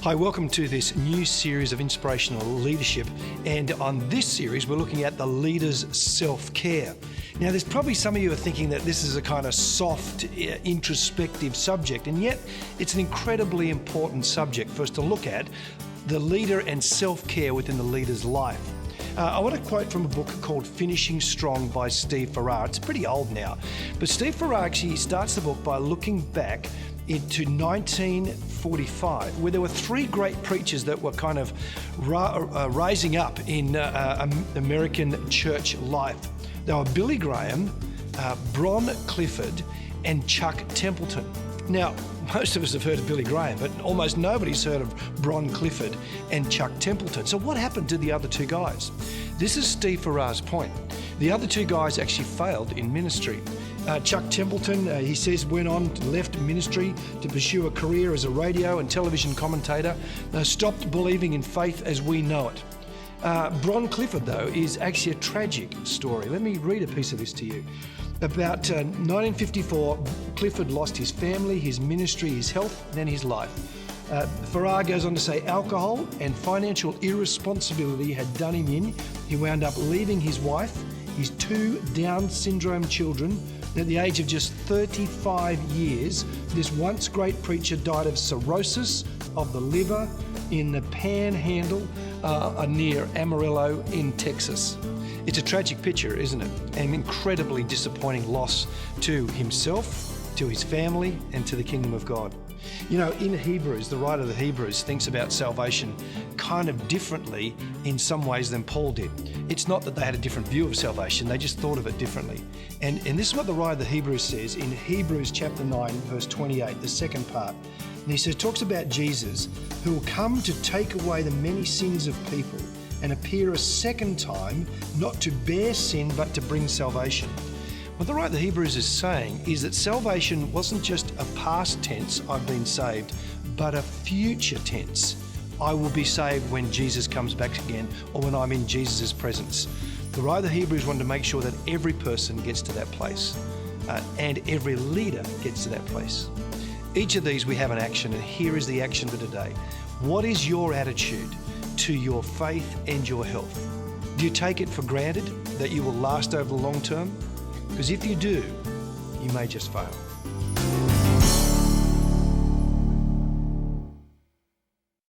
Hi, welcome to this new series of inspirational leadership. And on this series, we're looking at the leader's self-care. Now, there's probably some of you are thinking that this is a kind of soft, introspective subject, and yet it's an incredibly important subject for us to look at, the leader and self-care within the leader's life. I want to quote from a book called Finishing Strong by Steve Farrar. It's pretty old now, but Steve Farrar actually starts the book by looking back into 1945, where there were three great preachers that were kind of rising up in American church life. They were Billy Graham, Bron Clifford, and Chuck Templeton. Now, most of us have heard of Billy Graham, but almost nobody's heard of Bron Clifford and Chuck Templeton. So what happened to the other two guys? This is Steve Farrar's point. The other two guys actually failed in ministry. Chuck Templeton, he says, left ministry to pursue a career as a radio and television commentator, stopped believing in faith as we know it. Bron Clifford, though, is actually a tragic story. Let me read a piece of this to you. About 1954, Clifford lost his family, his ministry, his health, and his life. Farrar goes on to say alcohol and financial irresponsibility had done him in. He wound up leaving his wife, his two Down syndrome children. At the age of just 35 years, this once great preacher died of cirrhosis of the liver in the Panhandle near Amarillo in Texas. It's a tragic picture, isn't it? An incredibly disappointing loss to himself, to his family, and to the kingdom of God. You know, in Hebrews, the writer of the Hebrews thinks about salvation kind of differently in some ways than Paul did. It's not that they had a different view of salvation, they just thought of it differently. And this is what the writer of the Hebrews says in Hebrews chapter 9, verse 28, the second part. And he says, talks about Jesus, who will come to take away the many sins of people and appear a second time, not to bear sin, but to bring salvation. What the writer of the Hebrews is saying is that salvation wasn't just a past tense, I've been saved, but a future tense. I will be saved when Jesus comes back again, or when I'm in Jesus' presence. The writer of the Hebrews wanted to make sure that every person gets to that place, and every leader gets to that place. Each of these we have an action, and here is the action for today. What is your attitude to your faith and your health? Do you take it for granted that you will last over the long term? Because if you do, you may just fail.